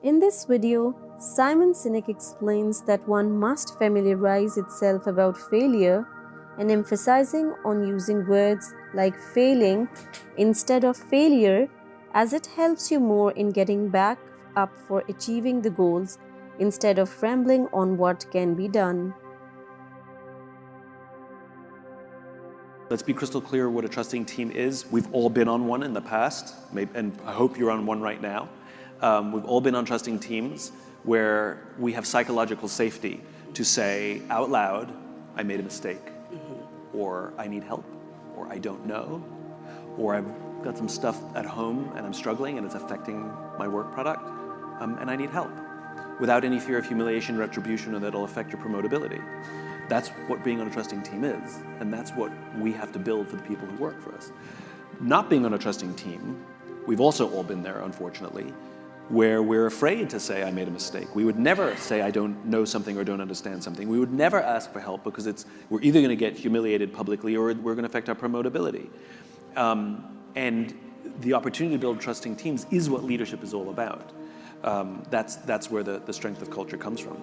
In this video, Simon Sinek explains that one must familiarize itself about failure and emphasizing on using words like failing instead of failure, as it helps you more in getting back up for achieving the goals instead of rambling on what can be done. Let's be crystal clear what a trusting team is. We've all been on one in the past, and I hope you're on one right now. We've all been on trusting teams where we have psychological safety to say out loud, I made a mistake, or I need help, or I don't know, or I've got some stuff at home and I'm struggling and it's affecting my work product, and I need help, without any fear of humiliation, retribution, or that it'll affect your promotability. That's what being on a trusting team is, and that's what we have to build for the people who work for us. Not being on a trusting team, we've also all been there, unfortunately, where we're afraid to say, I made a mistake. We would never say, I don't know something or don't understand something. We would never ask for help because we're either going to get humiliated publicly or we're going to affect our promotability. And the opportunity to build trusting teams is what leadership is all about. That's where the strength of culture comes from.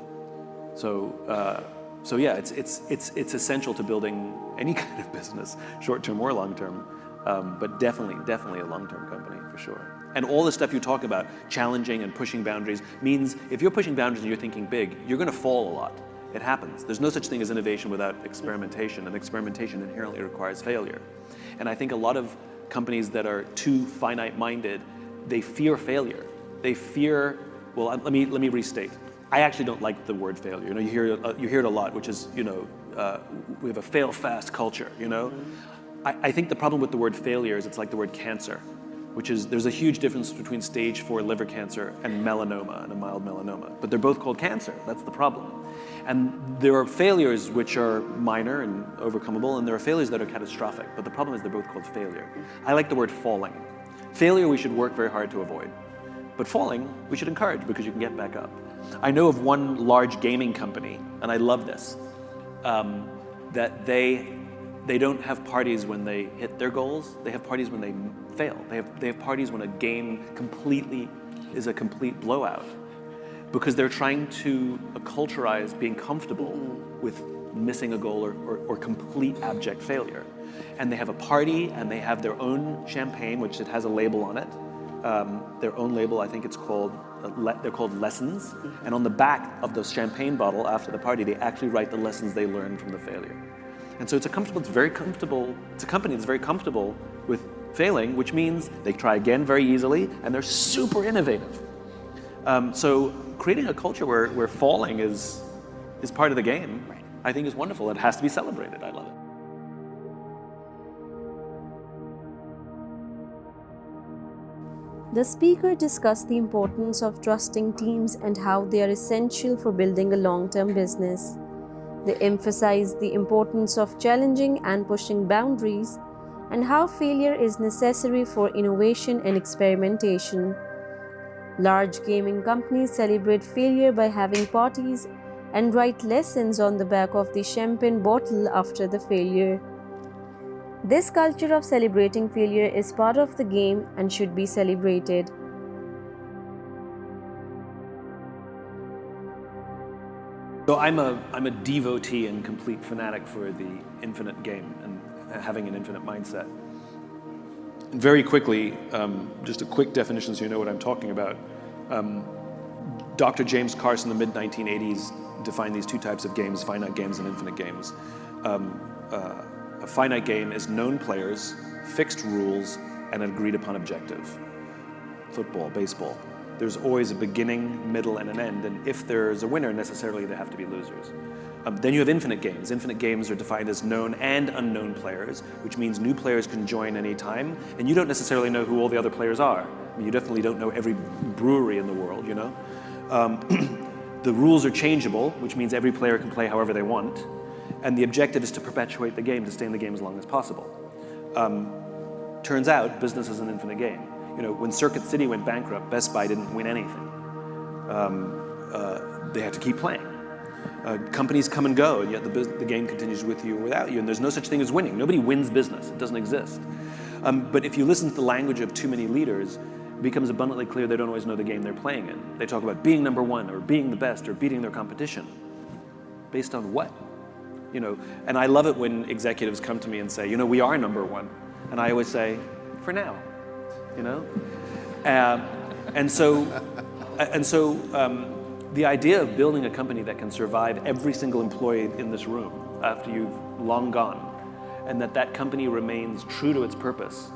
So yeah, it's essential to building any kind of business, short-term or long-term, but definitely a long-term company for sure. And all the stuff you talk about, challenging and pushing boundaries, means if you're pushing boundaries and you're thinking big, you're going to fall a lot. It happens. There's no such thing as innovation without experimentation, and experimentation inherently requires failure. And I think a lot of companies that are too finite-minded, they fear failure. They fear, well, let me restate. I actually don't like the word failure. You hear it a lot, which is, we have a fail-fast culture, I think the problem with the word failure is it's like the word cancer, which is there's a huge difference between stage 4 liver cancer and melanoma, and a mild melanoma. But they're both called cancer. That's the problem. And there are failures which are minor and overcomable, and there are failures that are catastrophic. But the problem is they're both called failure. I like the word falling. Failure we should work very hard to avoid. But falling, we should encourage because you can get back up. I know of one large gaming company, and I love this, that they don't have parties when they hit their goals. They have parties when they fail. They have parties when a game is a complete blowout, because they're trying to acculturize being comfortable with missing a goal or complete abject failure. And they have a party, and they have their own champagne, which it has a label on it. Their own label, I think it's called, they're called lessons. And on the back of the champagne bottle after the party, they actually write the lessons they learned from the failure. And so it's a company that's very comfortable with failing, which means they try again very easily, and they're super innovative. So creating a culture where falling is part of the game, I think is wonderful. It has to be celebrated. I love it. The speaker discussed the importance of trusting teams and how they are essential for building a long-term business. They emphasized the importance of challenging and pushing boundaries and how failure is necessary for innovation and experimentation. Large gaming companies celebrate failure by having parties and write lessons on the back of the champagne bottle after the failure. This culture of celebrating failure is part of the game and should be celebrated. So I'm a devotee and complete fanatic for the infinite game and having an infinite mindset. And very quickly, just a quick definition so you know what I'm talking about. Dr. James Carson in the mid-1980s defined these two types of games, finite games and infinite games. A finite game is known players, fixed rules, and an agreed upon objective. Football, baseball. There's always a beginning, middle, and an end, and if there's a winner, necessarily there have to be losers. Then you have infinite games. Infinite games are defined as known and unknown players, which means new players can join any time, and you don't necessarily know who all the other players are. I mean, you definitely don't know every brewery in the world, The rules are changeable, which means every player can play however they want, and the objective is to perpetuate the game, to stay in the game as long as possible. Turns out, business is an infinite game. When Circuit City went bankrupt, Best Buy didn't win anything. They had to keep playing. Companies come and go, and yet the game continues with you or without you, and there's no such thing as winning. Nobody wins business. It doesn't exist. But if you listen to the language of too many leaders, it becomes abundantly clear they don't always know the game they're playing in. They talk about being number one or being the best or beating their competition. Based on what? And I love it when executives come to me and say, we are number one. And I always say, for now, And so the idea of building a company that can survive every single employee in this room after you've long gone, and that company remains true to its purpose,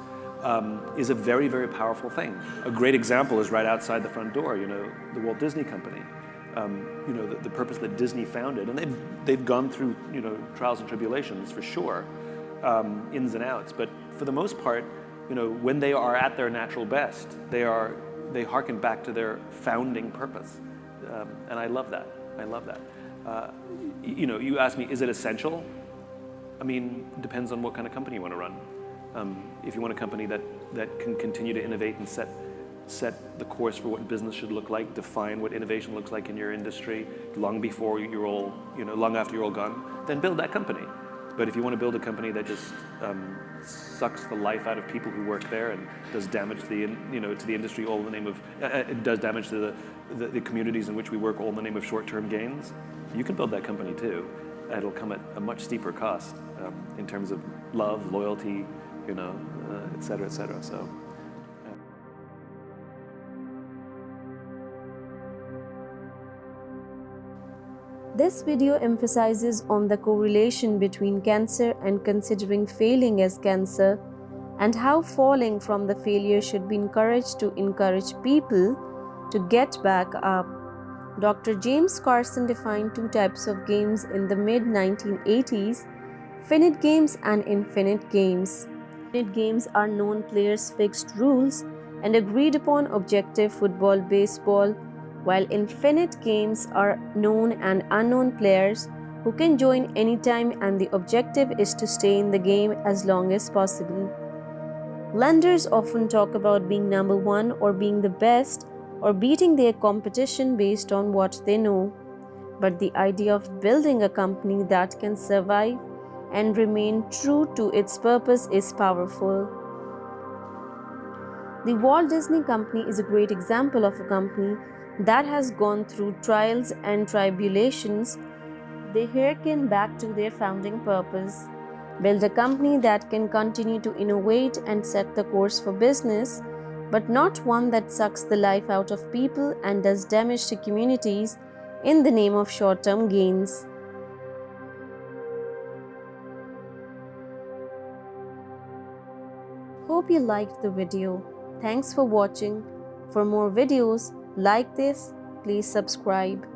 is a very, very powerful thing. A great example is right outside the front door, the Walt Disney Company. The purpose that Disney founded, and they've gone through trials and tribulations for sure, ins and outs. But for the most part, when they are at their natural best, they harken back to their founding purpose, and I love that. You ask me, is it essential? I mean, it depends on what kind of company you want to run. If you want a company that can continue to innovate and set the course for what business should look like, define what innovation looks like in your industry long before you're all, long after you're all gone, then build that company. But if you want to build a company that just sucks the life out of people who work there and does damage to the industry all in the name of, it does damage to the communities in which we work all in the name of short-term gains, you can build that company too. It'll come at a much steeper cost in terms of love, loyalty, et cetera, et cetera. So. This video emphasizes on the correlation between cancer and considering failing as cancer, and how falling from the failure should be encouraged to encourage people to get back up. Dr. James Carson defined two types of games in the mid-1980s: finite games and infinite games. Finite games are known players' fixed rules and agreed upon objective football, baseball, while infinite games are known and unknown players who can join anytime, and the objective is to stay in the game as long as possible. Lenders often talk about being number one or being the best or beating their competition based on what they know. But the idea of building a company that can survive and remain true to its purpose is powerful. The Walt Disney Company is a great example of a company that has gone through trials and tribulations. They hearken back to their founding purpose: build a company that can continue to innovate and set the course for business, but not one that sucks the life out of people and does damage to communities in the name of short-term gains. Hope you liked the video. Thanks for watching. For more videos like this, please subscribe.